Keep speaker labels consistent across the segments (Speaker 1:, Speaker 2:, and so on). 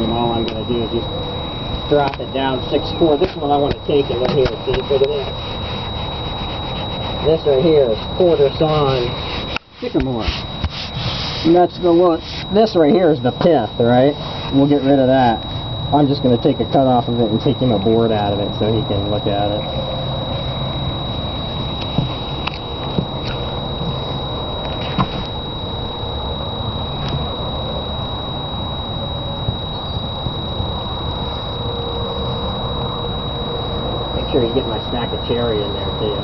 Speaker 1: them, all I'm going to do is just drop it down 6/4. This one I want to take and look here. See, look at this. This right here is quarter sawn sycamore. And that's the look. This right here is the pith, right? We'll get rid of that. I'm just going to take a cut off of it and take him a board out of it so he can look at it. Make sure you get my stack of cherry in there too.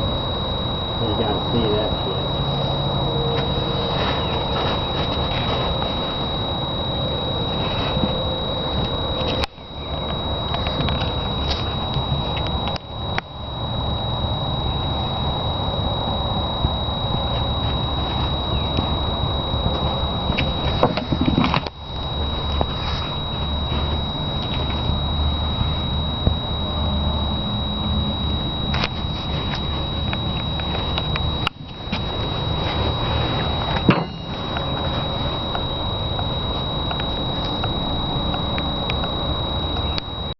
Speaker 1: You gotta see that shit.